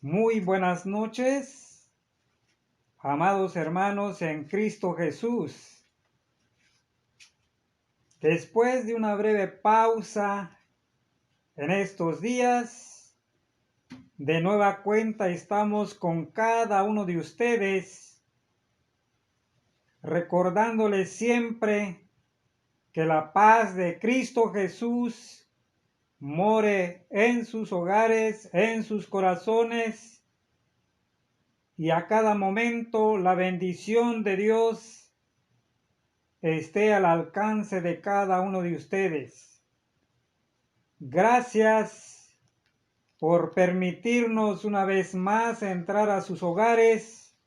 muy buenas noches, amados hermanos en Cristo Jesús. Después de una breve pausa en estos días, de nueva cuenta estamos con cada uno de ustedes, recordándoles siempre que la paz de Cristo Jesús more en sus hogares, en sus corazones, y a cada momento la bendición de Dios esté al alcance de cada uno de ustedes. Gracias por permitirnos una vez más entrar a sus hogares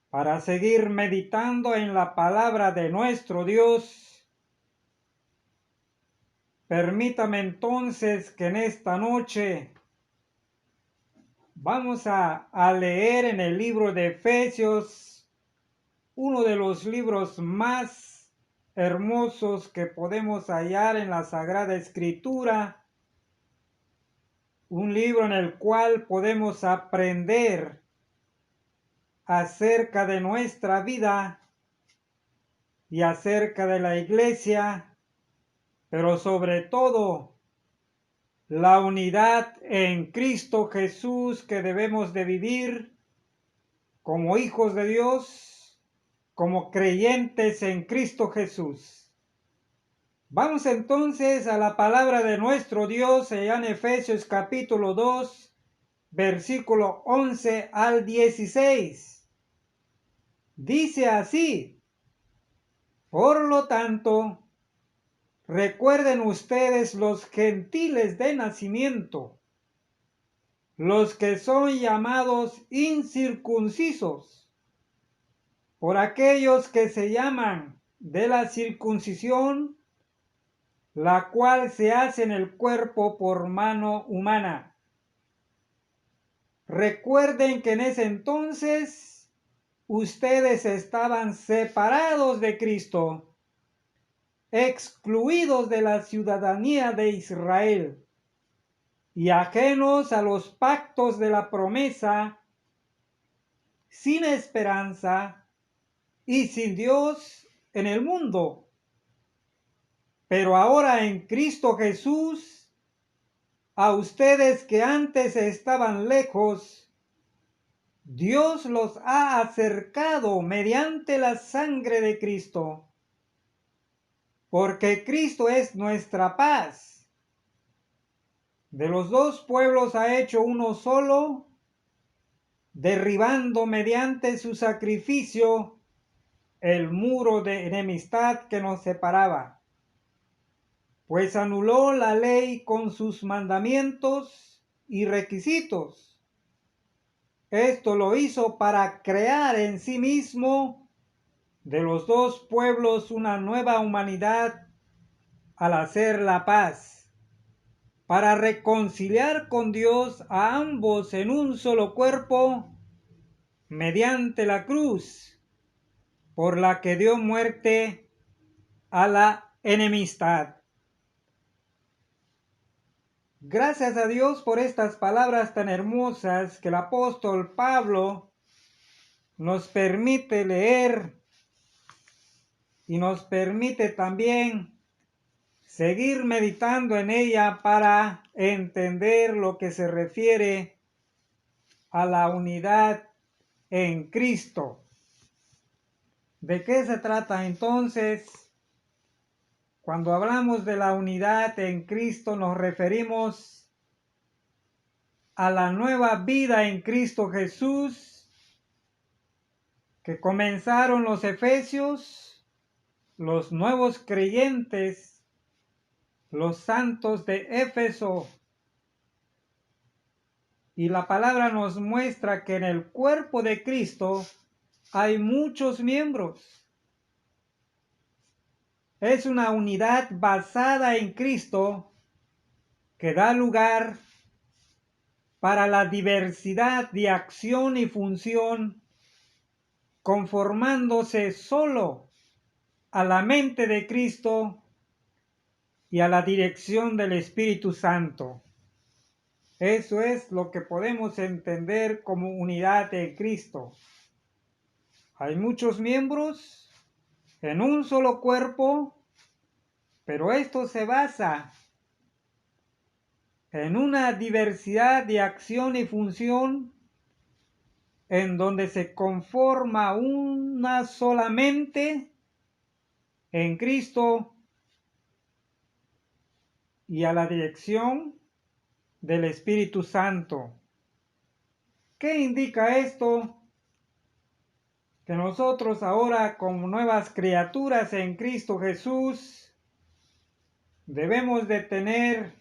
para seguir meditando en la palabra de nuestro Dios. Permítame entonces que en esta noche vamos a leer en el libro de Efesios, uno de los libros más hermosos que podemos hallar en la Sagrada Escritura, un libro en el cual podemos aprender acerca de nuestra vida y acerca de la iglesia, pero sobre todo la unidad en Cristo Jesús que debemos de vivir como hijos de Dios, como creyentes en Cristo Jesús. Vamos entonces a la palabra de nuestro Dios allá en Efesios capítulo 2, versículo 11 al 16. Dice así: por lo tanto, recuerden ustedes los gentiles de nacimiento, los que son llamados incircuncisos, por aquellos que se llaman de la circuncisión, la cual se hace en el cuerpo por mano humana. Recuerden que en ese entonces ustedes estaban separados de Cristo, excluidos de la ciudadanía de Israel y ajenos a los pactos de la promesa, sin esperanza y sin Dios en el mundo. Pero ahora en Cristo Jesús, a ustedes que antes estaban lejos, Dios los ha acercado mediante la sangre de Cristo, porque Cristo es nuestra paz. De los dos pueblos ha hecho uno solo, derribando mediante su sacrificio el muro de enemistad que nos separaba, pues anuló la ley con sus mandamientos y requisitos. Esto lo hizo para crear en sí mismo de los dos pueblos una nueva humanidad al hacer la paz, para reconciliar con Dios a ambos en un solo cuerpo mediante la cruz, por la que dio muerte a la enemistad. Gracias a Dios por estas palabras tan hermosas que el apóstol Pablo nos permite leer y nos permite también seguir meditando en ella para entender lo que se refiere a la unidad en Cristo. ¿De qué se trata entonces? Cuando hablamos de la unidad en Cristo nos referimos a la nueva vida en Cristo Jesús que comenzaron los efesios, los nuevos creyentes, los santos de Éfeso. Y la palabra nos muestra que en el cuerpo de Cristo hay muchos miembros. Es una unidad basada en Cristo que da lugar para la diversidad de acción y función, conformándose solo a la mente de Cristo y a la dirección del Espíritu Santo. Eso es lo que podemos entender como unidad de Cristo. Hay muchos miembros en un solo cuerpo, pero esto se basa en una diversidad de acción y función en donde se conforma una sola mente en Cristo y a la dirección del Espíritu Santo. ¿Qué indica esto? Que nosotros ahora, como nuevas criaturas en Cristo Jesús, debemos de tener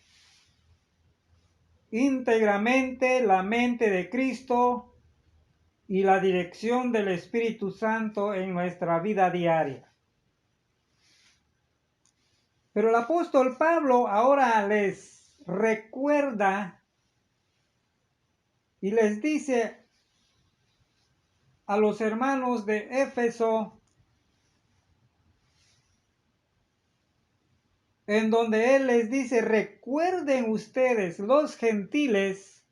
íntegramente la mente de Cristo y la dirección del Espíritu Santo en nuestra vida diaria. Pero el apóstol Pablo ahora les recuerda y les dice a los hermanos de Éfeso, en donde él les dice: recuerden ustedes, los gentiles,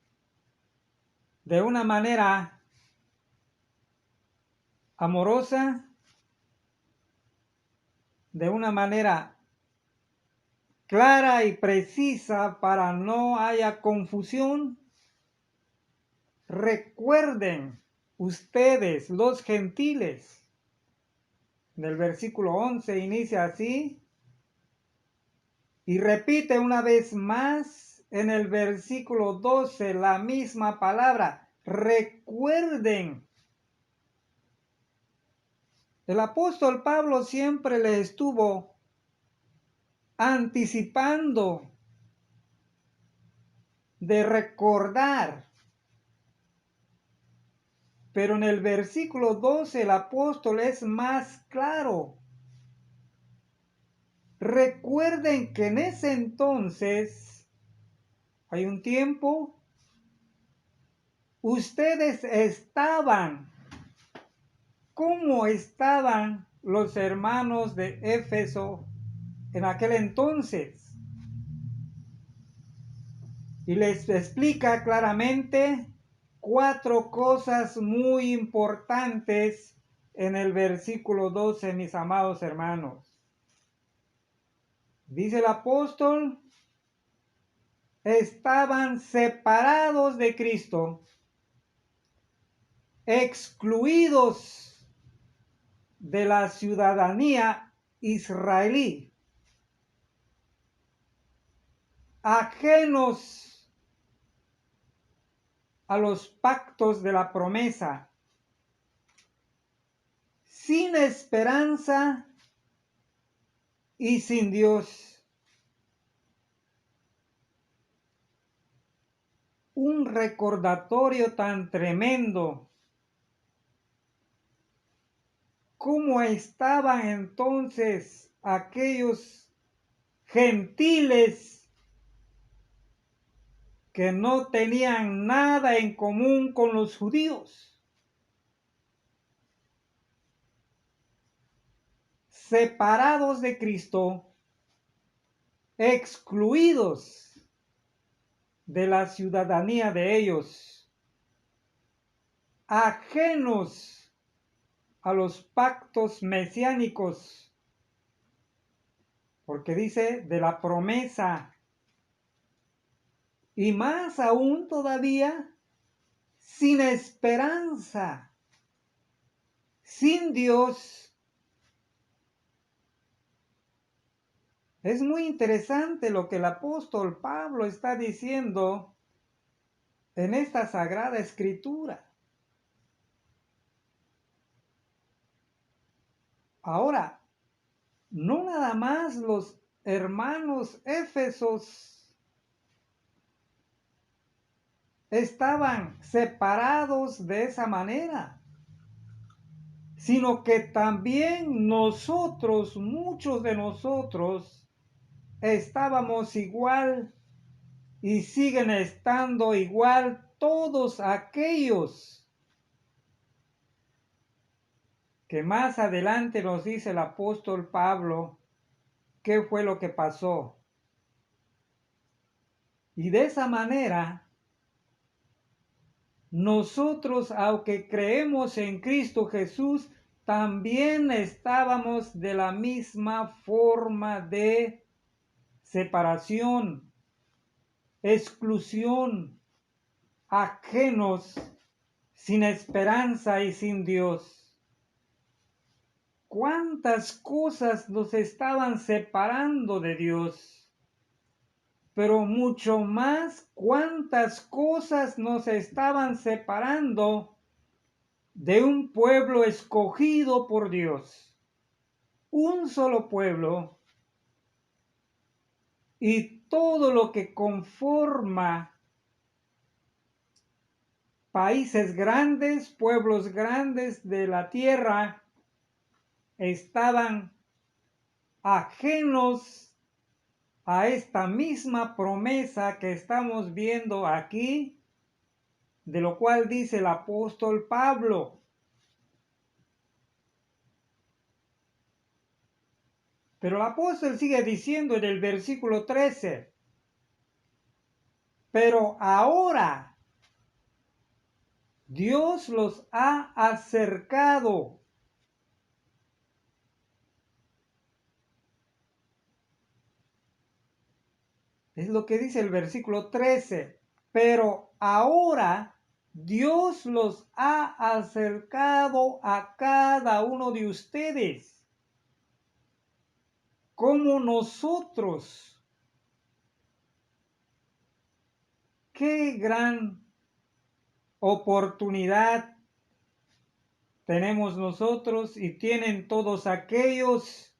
de una manera amorosa, de una manera clara y precisa para no haya confusión. Recuerden ustedes, los gentiles. Del versículo 11 inicia así y repite una vez más en el versículo 12 la misma palabra: recuerden. El apóstol Pablo siempre le estuvo anticipando de recordar. Pero en el versículo 12 el apóstol es más claro. Recuerden que en ese entonces, hay un tiempo, ustedes estaban. ¿Cómo estaban los hermanos de Éfeso en aquel entonces? Y les explica claramente 4 cosas muy importantes en el versículo 12, mis amados hermanos. Dice el apóstol: estaban separados de Cristo, excluidos de la ciudadanía israelí, ajenos a los pactos de la promesa, sin esperanza y sin Dios. Un recordatorio tan tremendo. ¿Cómo estaban entonces aquellos gentiles que no tenían nada en común con los judíos? Separados de Cristo, excluidos de la ciudadanía de ellos, ajenos a los pactos mesiánicos, porque dice de la promesa, y más aún todavía, sin esperanza, sin Dios. Es muy interesante lo que el apóstol Pablo está diciendo en esta sagrada escritura. Ahora, no nada más los hermanos éfesos estaban separados de esa manera, sino que también nosotros, muchos de nosotros, estábamos igual y siguen estando igual todos aquellos que más adelante nos dice el apóstol Pablo qué fue lo que pasó. Y de esa manera nosotros, aunque creemos en Cristo Jesús, también estábamos de la misma forma de separación, exclusión, ajenos, sin esperanza y sin Dios. ¿Cuántas cosas nos estaban separando de Dios? Pero mucho más, cuántas cosas nos estaban separando de un pueblo escogido por Dios. Un solo pueblo y todo lo que conforma países grandes, pueblos grandes de la tierra, estaban ajenos a esta misma promesa que estamos viendo aquí, de lo cual dice el apóstol Pablo. Pero el apóstol sigue diciendo en el versículo 13, pero ahora Dios los ha acercado. Es lo que dice el versículo 13. Pero ahora Dios los ha acercado a cada uno de ustedes, como nosotros. Qué gran oportunidad tenemos nosotros y tienen todos aquellos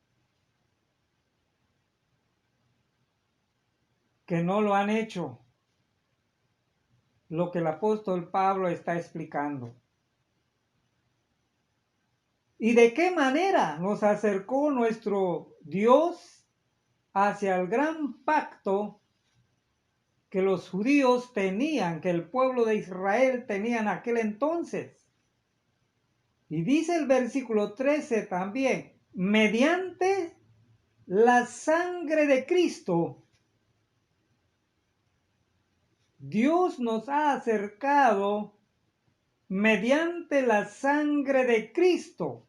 que no lo han hecho, lo que el apóstol Pablo está explicando. ¿Y de qué manera nos acercó nuestro Dios hacia el gran pacto que los judíos tenían, que el pueblo de Israel tenía en aquel entonces? Y dice el versículo 13 también, mediante la sangre de Cristo, Dios nos ha acercado mediante la sangre de Cristo.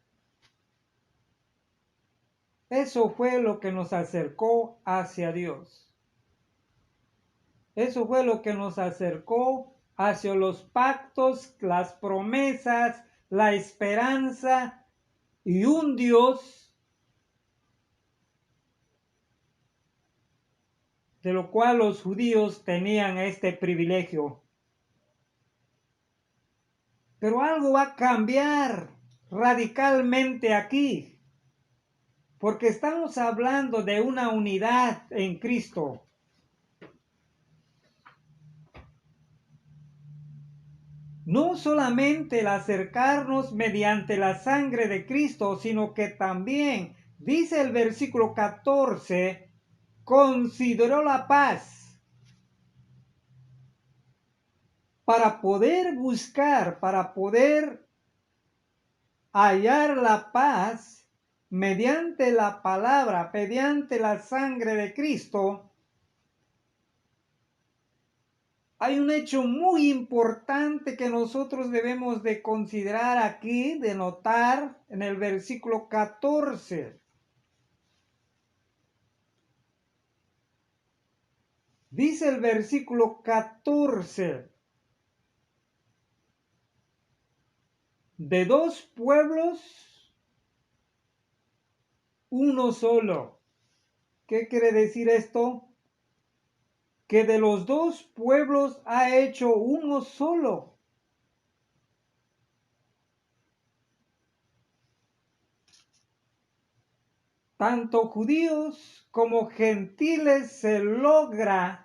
Eso fue lo que nos acercó hacia Dios. Eso fue lo que nos acercó hacia los pactos, las promesas, la esperanza y un Dios de lo cual los judíos tenían este privilegio. Pero algo va a cambiar radicalmente aquí, porque estamos hablando de una unidad en Cristo. No solamente el acercarnos mediante la sangre de Cristo, sino que también, dice el versículo 14, consideró la paz para poder buscar, para poder hallar la paz mediante la palabra, mediante la sangre de Cristo. Hay un hecho muy importante que nosotros debemos de considerar aquí, de notar en el versículo 14. Dice el versículo 14, de dos pueblos, uno solo. ¿Qué quiere decir esto? Que de los dos pueblos ha hecho uno solo. Tanto judíos como gentiles se logra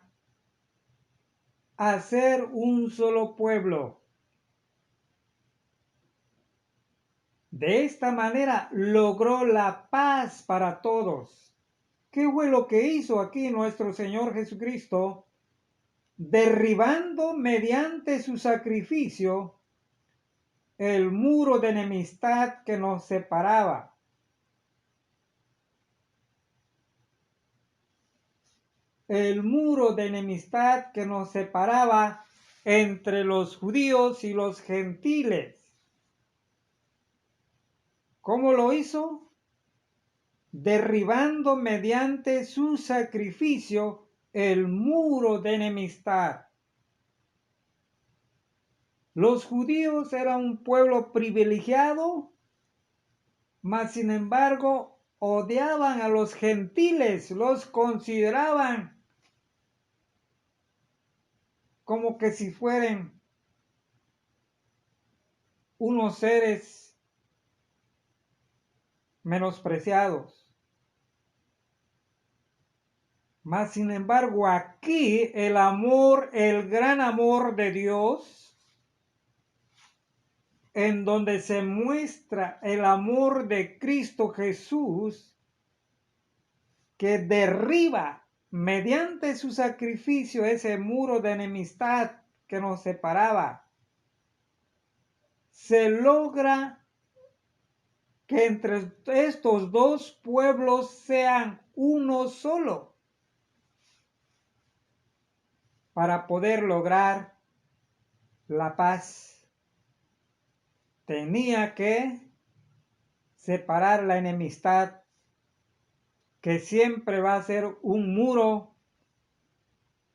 hacer un solo pueblo. De esta manera logró la paz para todos. ¿Qué fue lo que hizo aquí nuestro Señor Jesucristo? Derribando mediante su sacrificio el muro de enemistad que nos separaba. El muro de enemistad que nos separaba entre los judíos y los gentiles. ¿Cómo lo hizo? Derribando mediante su sacrificio el muro de enemistad. Los judíos eran un pueblo privilegiado, mas sin embargo odiaban a los gentiles, los consideraban como que si fueran unos seres menospreciados. Mas sin embargo aquí el amor, el gran amor de Dios, en donde se muestra el amor de Cristo Jesús, que derriba mediante su sacrificio ese muro de enemistad que nos separaba. Se logra que entre estos dos pueblos sean uno solo para poder lograr la paz. Tenía que separar la enemistad, que siempre va a ser un muro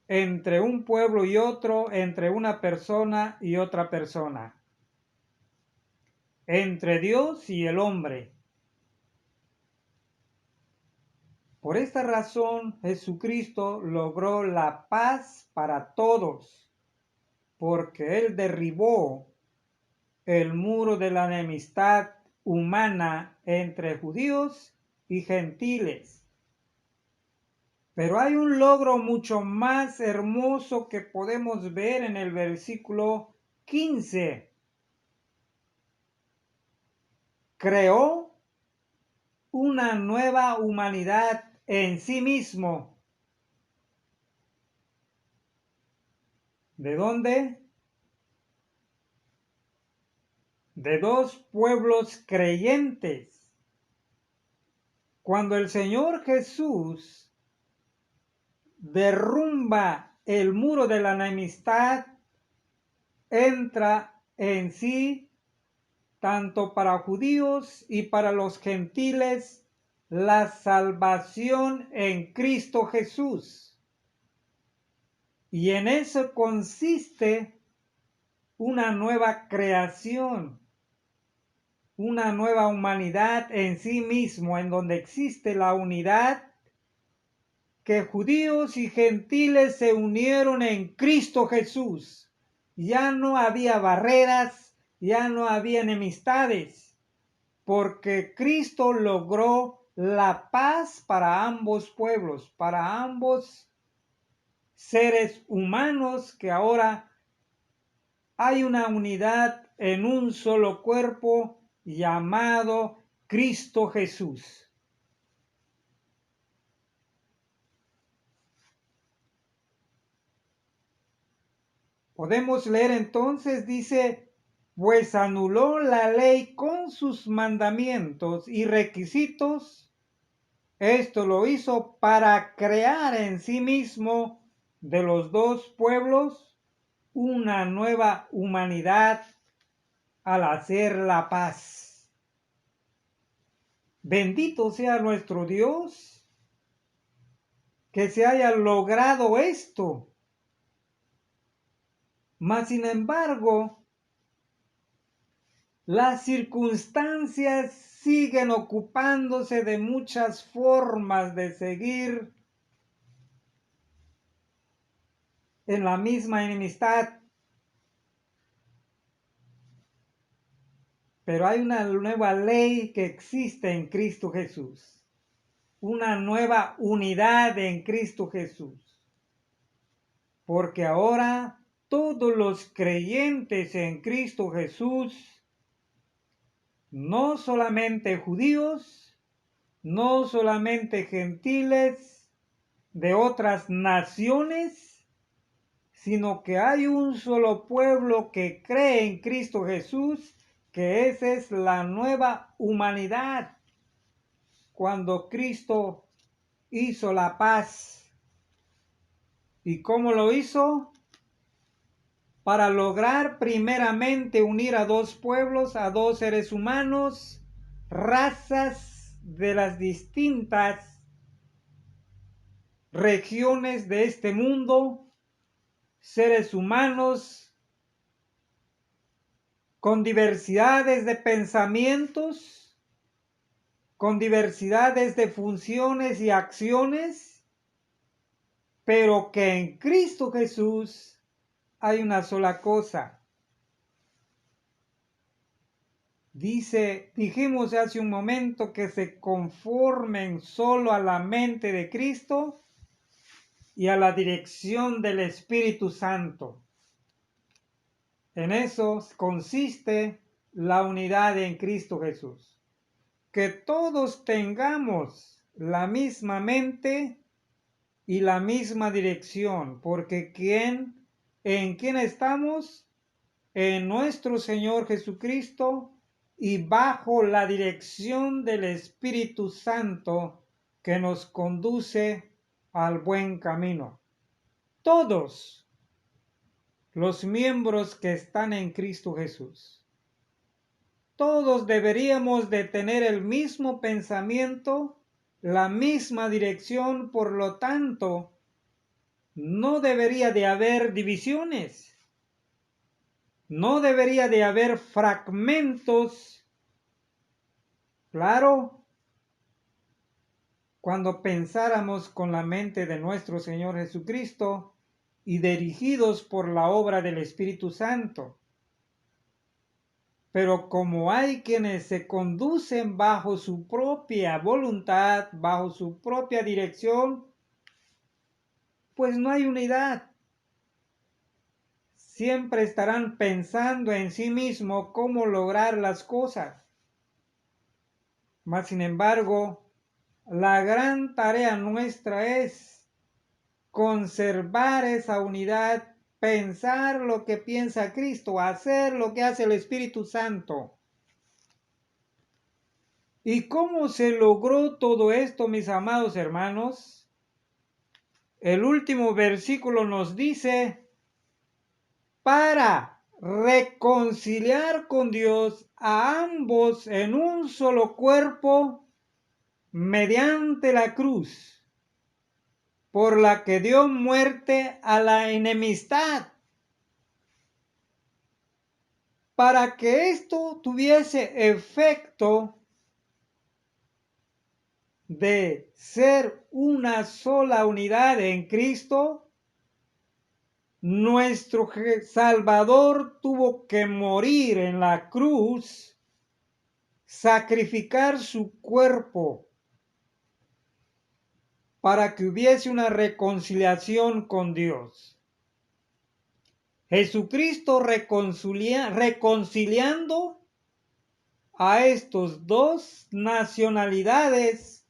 entre un pueblo y otro, entre una persona y otra persona, entre Dios y el hombre. Por esta razón, Jesucristo logró la paz para todos, porque Él derribó el muro de la enemistad humana entre judíos y gentiles. Pero hay un logro mucho más hermoso que podemos ver en el versículo 15. Creó una nueva humanidad en sí mismo. ¿De dónde? De dos pueblos creyentes. Cuando el Señor Jesús derrumba el muro de la enemistad, entra en sí, tanto para judíos y para los gentiles, la salvación en Cristo Jesús. Y en eso consiste una nueva creación, una nueva humanidad en sí mismo, en donde existe la unidad, que judíos y gentiles se unieron en Cristo Jesús. Ya no había barreras, ya no había enemistades, porque Cristo logró la paz para ambos pueblos, para ambos seres humanos, que ahora hay una unidad en un solo cuerpo llamado Cristo Jesús. Podemos leer entonces, dice, pues anuló la ley con sus mandamientos y requisitos. Esto lo hizo para crear en sí mismo de los dos pueblos una nueva humanidad al hacer la paz. Bendito sea nuestro Dios, que se haya logrado esto. Mas sin embargo, las circunstancias siguen ocupándose de muchas formas de seguir en la misma enemistad. Pero hay una nueva ley que existe en Cristo Jesús. Una nueva unidad en Cristo Jesús. Porque ahora todos los creyentes en Cristo Jesús, no solamente judíos, no solamente gentiles de otras naciones, sino que hay un solo pueblo que cree en Cristo Jesús, que esa es la nueva humanidad. Cuando Cristo hizo la paz. ¿Y cómo lo hizo? para lograr primeramente unir a dos pueblos, a dos seres humanos, razas de las distintas regiones de este mundo, seres humanos con diversidades de pensamientos, con diversidades de funciones y acciones, pero que en Cristo Jesús hay una sola cosa. Dijimos hace un momento que se conformen solo a la mente de Cristo y a la dirección del Espíritu Santo. En eso consiste la unidad en Cristo Jesús. Que todos tengamos la misma mente y la misma dirección, porque ¿en quién estamos? En nuestro Señor Jesucristo y bajo la dirección del Espíritu Santo que nos conduce al buen camino. Todos los miembros que están en Cristo Jesús, todos deberíamos de tener el mismo pensamiento, la misma dirección, por lo tanto, no debería de haber divisiones, no debería de haber fragmentos. Claro, cuando pensáramos con la mente de nuestro Señor Jesucristo y dirigidos por la obra del Espíritu Santo. Pero como hay quienes se conducen bajo su propia voluntad, bajo su propia dirección, pues no hay unidad. Siempre estarán pensando en sí mismos cómo lograr las cosas. Mas, sin embargo, la gran tarea nuestra es conservar esa unidad, pensar lo que piensa Cristo, hacer lo que hace el Espíritu Santo. ¿Y cómo se logró todo esto, mis amados hermanos? El último versículo nos dice, para reconciliar con Dios a ambos en un solo cuerpo mediante la cruz, por la que dio muerte a la enemistad, para que esto tuviese efecto de ser una sola unidad en Cristo. Nuestro Salvador tuvo que morir en la cruz, sacrificar su cuerpo para que hubiese una reconciliación con Dios. Jesucristo reconciliando a estos dos nacionalidades,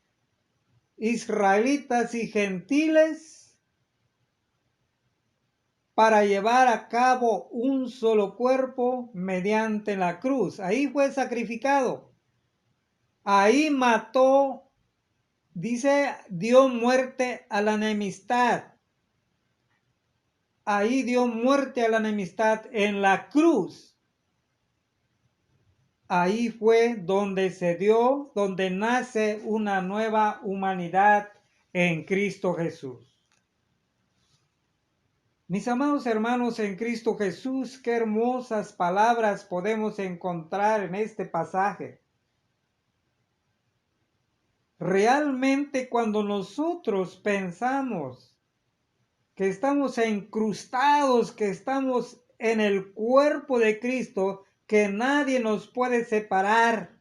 israelitas y gentiles, para llevar a cabo un solo cuerpo mediante la cruz. Ahí fue sacrificado. Ahí mató, dice, dio muerte a la enemistad. Ahí dio muerte a la enemistad en la cruz. Ahí fue donde nace una nueva humanidad en Cristo Jesús. Mis amados hermanos en Cristo Jesús, qué hermosas palabras podemos encontrar en este pasaje. Realmente cuando nosotros pensamos que estamos incrustados, que estamos en el cuerpo de Cristo, que nadie nos puede separar,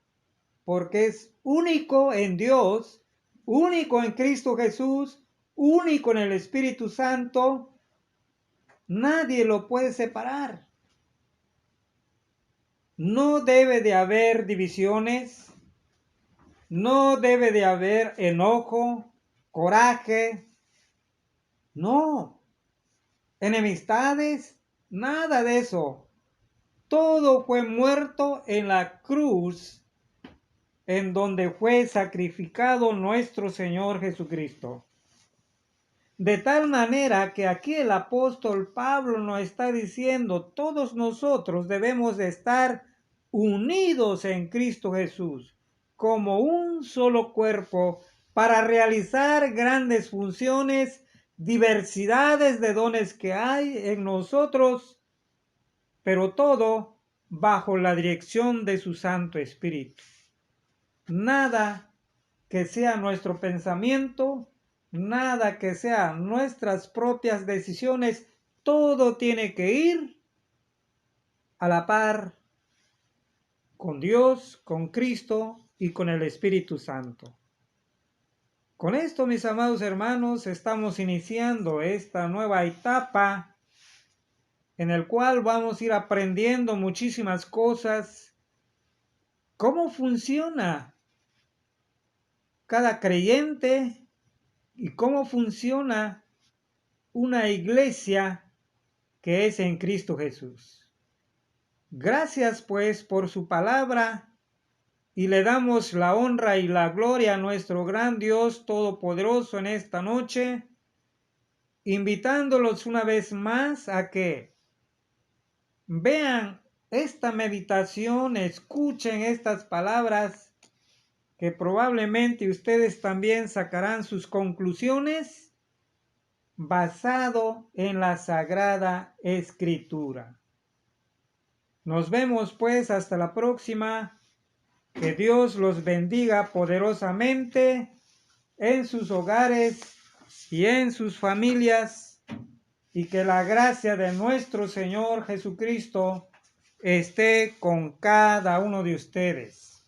porque es único en Dios, único en Cristo Jesús, único en el Espíritu Santo, nadie lo puede separar. No debe de haber divisiones, no debe de haber enojo, coraje, no, enemistades, nada de eso. Todo fue muerto en la cruz, en donde fue sacrificado nuestro Señor Jesucristo. De tal manera que aquí el apóstol Pablo nos está diciendo, todos nosotros debemos de estar unidos en Cristo Jesús, como un solo cuerpo, para realizar grandes funciones, diversidades de dones que hay en nosotros, pero todo bajo la dirección de su Santo Espíritu. Nada que sea nuestro pensamiento, nada que sean nuestras propias decisiones, todo tiene que ir a la par con Dios, con Cristo y con el Espíritu Santo. Con esto, mis amados hermanos, estamos iniciando esta nueva etapa en el cual vamos a ir aprendiendo muchísimas cosas. ¿Cómo funciona cada creyente y cómo funciona una iglesia que es en Cristo Jesús? Gracias pues por su palabra y le damos la honra y la gloria a nuestro gran Dios Todopoderoso en esta noche, invitándolos una vez más a que vean esta meditación, escuchen estas palabras que probablemente ustedes también sacarán sus conclusiones basado en la Sagrada Escritura. Nos vemos pues hasta la próxima. Que Dios los bendiga poderosamente en sus hogares y en sus familias, y que la gracia de nuestro Señor Jesucristo esté con cada uno de ustedes.